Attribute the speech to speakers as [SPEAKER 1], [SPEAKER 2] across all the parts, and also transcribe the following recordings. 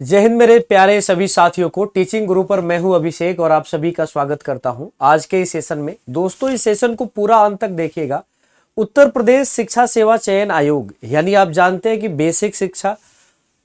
[SPEAKER 1] जय हिंद मेरे प्यारे सभी साथियों को। टीचिंग गुरु पर मैं हूं अभिषेक और आप सभी का स्वागत करता हूं आज के इस सेशन में। दोस्तों, इस सेशन को पूरा अंत तक देखिएगा। उत्तर प्रदेश शिक्षा सेवा चयन आयोग, यानी आप जानते हैं कि बेसिक शिक्षा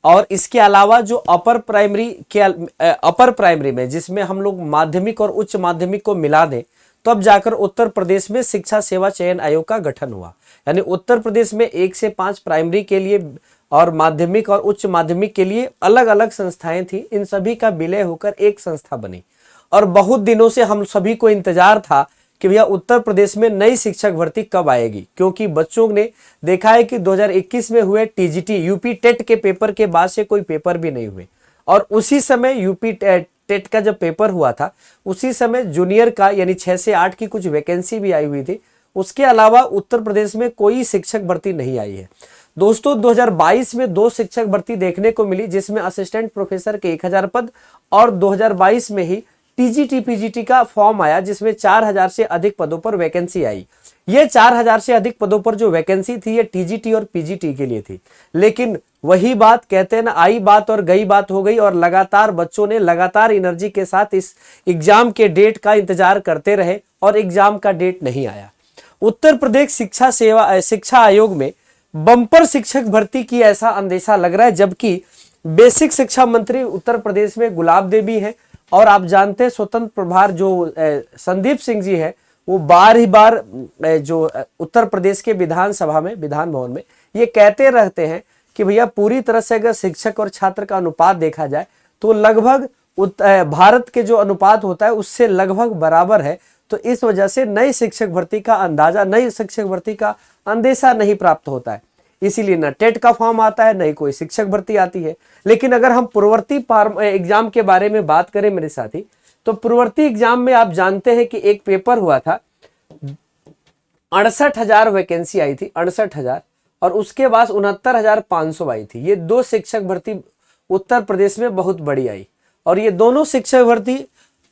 [SPEAKER 1] और इसके अलावा जो अपर प्राइमरी में जिसमें हम लोग माध्यमिक और उच्च माध्यमिक को मिला दें, तब जाकर उत्तर प्रदेश में शिक्षा सेवा चयन आयोग का गठन हुआ। यानी उत्तर प्रदेश में 1 से 5 प्राइमरी के लिए और माध्यमिक और उच्च माध्यमिक के लिए अलग अलग संस्थाएं थी। इन सभी का विलय होकर एक संस्था बनी और बहुत दिनों से हम सभी को इंतजार था कि भैया उत्तर प्रदेश में नई शिक्षक भर्ती कब आएगी, क्योंकि बच्चों ने देखा है कि 2021 में हुए टीजीटी यूपी टेट के पेपर के बाद से कोई पेपर भी नहीं हुए। और उसी समय यूपी टेट का जब पेपर हुआ था, उसी समय जूनियर का यानी 6 से 8 की कुछ वैकेंसी भी आई हुई थी। उसके अलावा उत्तर प्रदेश में कोई शिक्षक भर्ती नहीं आई है। दोस्तों, 2022 में 2 शिक्षक भर्ती देखने को मिली, जिसमें असिस्टेंट प्रोफेसर के 1000 पद और 2022 में ही टीजीटी पीजीटी का फॉर्म आया, जिसमें 4000 से अधिक पदों पर वैकेंसी आई। ये 4000 से अधिक पदों पर जो वैकेंसी थी, ये टीजीटी और पीजीटी के लिए थी। लेकिन वही बात कहते हैं ना, आई बात और गई बात हो गई और लगातार बच्चों ने लगातार एनर्जी के साथ इस एग्जाम के डेट का इंतजार करते रहे और एग्जाम का डेट नहीं आया। उत्तर प्रदेश शिक्षा आयोग में बम्पर शिक्षक भर्ती की ऐसा अंदेशा लग रहा है, जबकि बेसिक शिक्षा मंत्री उत्तर प्रदेश में गुलाब देवी है। और आप जानते हैं स्वतंत्र प्रभार जो संदीप सिंह जी है, वो बार ही बार जो उत्तर प्रदेश के विधान भवन में ये कहते रहते हैं कि भैया पूरी तरह से अगर शिक्षक और छात्र का अनुपात देखा जाए तो लगभग भारत के जो अनुपात होता है उससे लगभग बराबर है। तो इस वजह से नई शिक्षक भर्ती का अंदेशा नहीं प्राप्त होता है। इसीलिए न टेट का फॉर्म आता है, न ही कोई शिक्षक भर्ती आती है। लेकिन अगर हम पूर्ववर्ती एग्जाम के बारे में बात करें मेरे साथी, तो पूर्ववर्ती एग्जाम में आप जानते हैं कि एक पेपर हुआ था, 68,000 वैकेंसी आई थी, 68,000, और उसके बाद 69,500 आई थी। ये 2 शिक्षक भर्ती उत्तर प्रदेश में बहुत बड़ी आई और ये दोनों शिक्षक भर्ती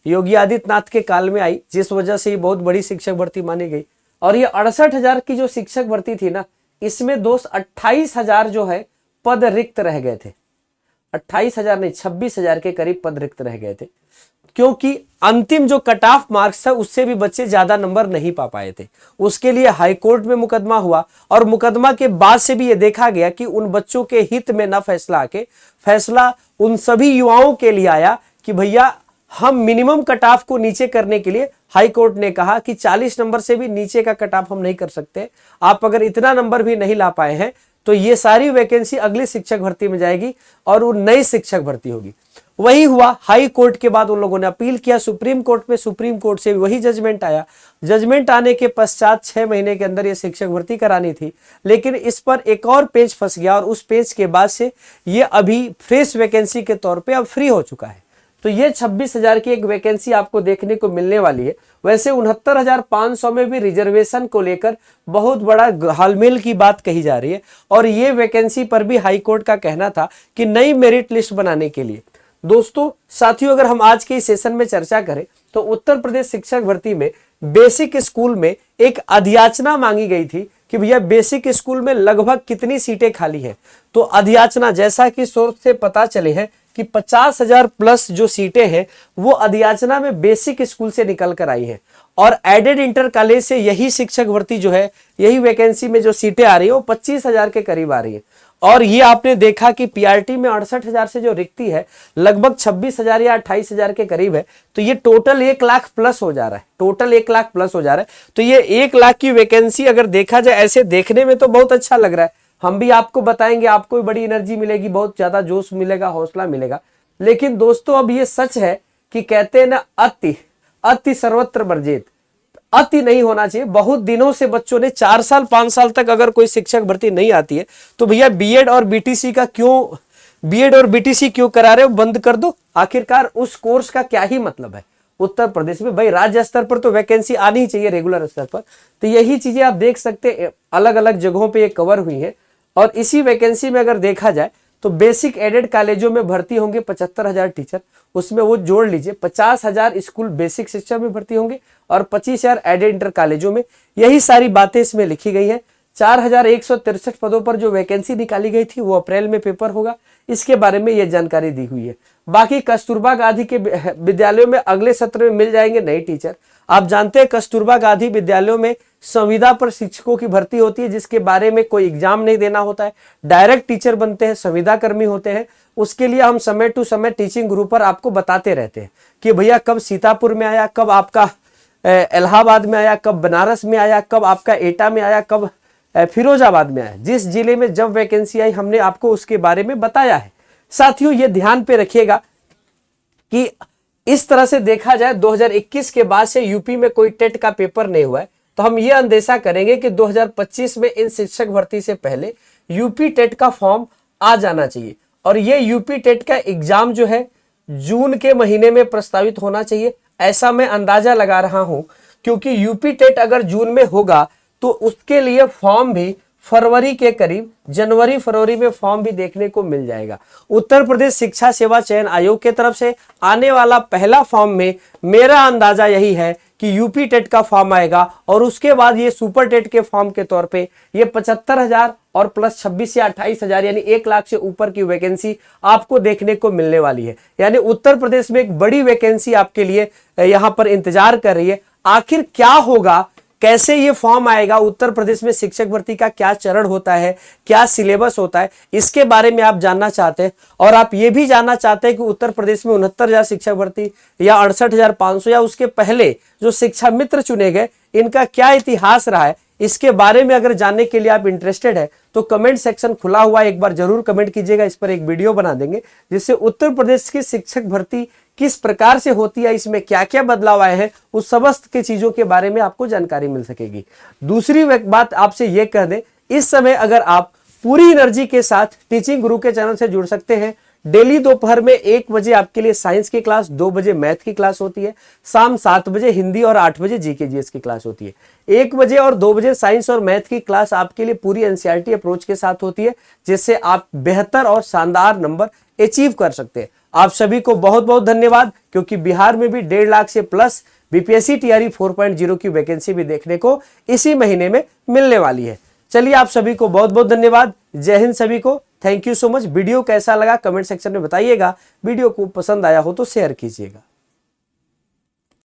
[SPEAKER 1] योगी आदित्यनाथ के काल में आई, जिस वजह से ये बहुत बड़ी शिक्षक भर्ती मानी गई। और ये 68,000 की जो शिक्षक भर्ती थी ना, इसमें दोस्त 28,000 जो है पद रिक्त रह गए थे। 28,000 नहीं, 26,000 के करीब पद रिक्त रह गए थे, क्योंकि अंतिम जो कट ऑफ मार्क्स था उससे भी बच्चे ज्यादा नंबर नहीं पा पाए थे। उसके लिए हाई कोर्ट में मुकदमा हुआ और मुकदमा के बाद से भी ये देखा गया कि उन बच्चों के हित में न फैसला आके फैसला उन सभी युवाओं के लिए आया कि भैया हम मिनिमम कट ऑफ को नीचे करने के लिए हाई कोर्ट ने कहा कि 40 नंबर से भी नीचे का कट ऑफ हम नहीं कर सकते। आप अगर इतना नंबर भी नहीं ला पाए हैं तो ये सारी वैकेंसी अगली शिक्षक भर्ती में जाएगी और वो नई शिक्षक भर्ती होगी। वही हुआ। हाई कोर्ट के बाद उन लोगों ने अपील किया सुप्रीम कोर्ट में, सुप्रीम कोर्ट से वही जजमेंट आया। जजमेंट आने के पश्चात 6 महीने के अंदर ये शिक्षक भर्ती करानी थी, लेकिन इस पर एक और पेज फंस गया और उस पेज के बाद से ये अभी फ्रेश वैकेंसी के तौर पर अब फ्री हो चुका है। तो ये 26,000 की एक वैकेंसी आपको देखने को मिलने वाली है। वैसे 69,500 में भी रिजर्वेशन को लेकर बहुत बड़ा हालमेल की बात कही जा रही है और ये वैकेंसी पर भी हाई कोर्ट का कहना था कि नई मेरिट लिस्ट बनाने के लिए। दोस्तों साथियों, अगर हम आज के इस सेशन में चर्चा करें तो उत्तर प्रदेश शिक्षक भर्ती में बेसिक स्कूल में एक अधियाचना मांगी गई थी कि भैया बेसिक स्कूल में लगभग कितनी सीटें खाली हैं। तो अधियाचना, जैसा कि सोर्स से पता चले हैं कि 50,000 प्लस जो सीटें हैं वो अधियाचना में बेसिक स्कूल से निकल कर आई हैं और एडेड इंटर कॉलेज से यही शिक्षक भर्ती जो है, यही वैकेंसी में जो सीटें आ रही है वो 25,000 के करीब आ रही है। और ये आपने देखा कि पीआरटी में 68,000 से जो रिक्ति है लगभग 26,000 या 28,000 के करीब है। तो ये टोटल 1 लाख प्लस हो जा रहा है, टोटल 1 लाख प्लस हो जा रहा है। तो ये 1 लाख की वैकेंसी अगर देखा जाए, ऐसे देखने में तो बहुत अच्छा लग रहा है। हम भी आपको बताएंगे, आपको भी बड़ी एनर्जी मिलेगी, बहुत ज्यादा जोश मिलेगा, हौसला मिलेगा। लेकिन दोस्तों अब ये सच है कि कहते हैं ना, अति सर्वत्र वर्जित, अति नहीं होना चाहिए। बहुत दिनों से बच्चों ने 4 साल 5 साल तक अगर कोई शिक्षक भर्ती नहीं आती है तो भैया बीएड और बीटीसी क्यों करा रहे हो, बंद कर दो। आखिरकार उस कोर्स का क्या ही मतलब है उत्तर प्रदेश में। भाई राज्य स्तर पर तो वैकेंसी आनी ही चाहिए, रेगुलर स्तर पर। तो यही चीजें आप देख सकते हैं, अलग अलग जगहों पे ये कवर हुई है। और इसी वैकेंसी में अगर देखा जाए तो बेसिक एडेड कॉलेजों में भर्ती होंगे 75,000 टीचर, उसमें वो जोड़ लीजिए 50,000 स्कूल बेसिक शिक्षा में भर्ती होंगे और 25,000 एडेड इंटर कॉलेजों में। यही सारी बातें इसमें लिखी गई है। 4163 पदों पर जो वैकेंसी निकाली गई थी वो अप्रैल में पेपर होगा, इसके बारे में ये जानकारी दी हुई है। बाकी कस्तूरबा गांधी के विद्यालयों में अगले सत्र में मिल जाएंगे नए टीचर। आप जानते हैं कस्तूरबा गांधी विद्यालयों में संविदा पर शिक्षकों की भर्ती होती है, जिसके बारे में कोई एग्जाम नहीं देना होता है, डायरेक्ट टीचर बनते हैं, संविदा कर्मी होते हैं। उसके लिए हम समय टू समय टीचिंग ग्रुप पर आपको बताते रहते हैं कि भैया कब सीतापुर में आया, कब आपका इलाहाबाद में आया, कब बनारस में आया, कब आपका एटा में आया, कब फिरोजाबाद में आया। जिस जिले में जब वैकेंसी आई हमने आपको उसके बारे में बताया है। साथियों ये ध्यान पे रखिएगा कि इस तरह से देखा जाए 2021 के बाद से यूपी में कोई टेट का पेपर नहीं हुआ है, तो हम ये अंदेशा करेंगे कि 2025 में इन शिक्षक भर्ती से पहले यूपी टेट का फॉर्म आ जाना चाहिए। और ये यूपी टेट का एग्जाम जो है जून के महीने में प्रस्तावित होना चाहिए, ऐसा मैं अंदाजा लगा रहा हूं, क्योंकि यूपी टेट अगर जून में होगा तो उसके लिए फॉर्म भी फरवरी के करीब, जनवरी फरवरी में फॉर्म भी देखने को मिल जाएगा। उत्तर प्रदेश शिक्षा सेवा चयन आयोग के तरफ से आने वाला पहला फॉर्म में मेरा अंदाजा यही है कि यूपी टेट का फॉर्म आएगा, और उसके बाद ये सुपर टेट के फॉर्म के तौर पे ये 75,000 और प्लस 26 या 28,000 यानी 1 लाख से ऊपर की वैकेंसी आपको देखने को मिलने वाली है। यानी उत्तर प्रदेश में एक बड़ी वैकेंसी आपके लिए यहाँ पर इंतजार कर रही है। आखिर क्या होगा, कैसे ये फॉर्म आएगा, उत्तर प्रदेश में शिक्षक भर्ती का क्या चरण होता है, क्या सिलेबस होता है, इसके बारे में आप जानना चाहते हैं। और आप ये भी जानना चाहते हैं कि उत्तर प्रदेश में 69,000 शिक्षक भर्ती या 68,500 या उसके पहले जो शिक्षा मित्र चुने गए, इनका क्या इतिहास रहा है, इसके बारे में अगर जानने के लिए आप इंटरेस्टेड है तो कमेंट सेक्शन खुला हुआ है, एक बार जरूर कमेंट कीजिएगा। इस पर एक वीडियो बना देंगे जिससे उत्तर प्रदेश की शिक्षक भर्ती किस प्रकार से होती है, इसमें क्या क्या बदलाव आए हैं, उस समस्त के चीजों के बारे में आपको जानकारी मिल सकेगी। दूसरी बात आपसे यह कह दें, इस समय अगर आप पूरी एनर्जी के साथ टीचिंग गुरु के चैनल से जुड़ सकते हैं। डेली दोपहर में 1 बजे आपके लिए साइंस की क्लास, 2 बजे मैथ की क्लास होती है, शाम 7 बजे हिंदी और 8 बजे जीके जीएस की क्लास होती है। 1 बजे और 2 बजे साइंस और मैथ की क्लास आपके लिए पूरी एनसीईआरटी अप्रोच के साथ होती है, जिससे आप बेहतर और शानदार नंबर अचीव कर सकते हैं। आप सभी को बहुत बहुत धन्यवाद, क्योंकि बिहार में भी 1.5 लाख से प्लस बीपीएससी टीआरई 4.0 की वैकेंसी भी देखने को इसी महीने में मिलने वाली है। चलिए आप सभी को बहुत बहुत धन्यवाद। जय हिंद सभी को, thank you so much. Video कैसा लगा कमेंट सेक्शन में बताइएगा। वीडियो को पसंद आया हो तो शेयर कीजिएगा।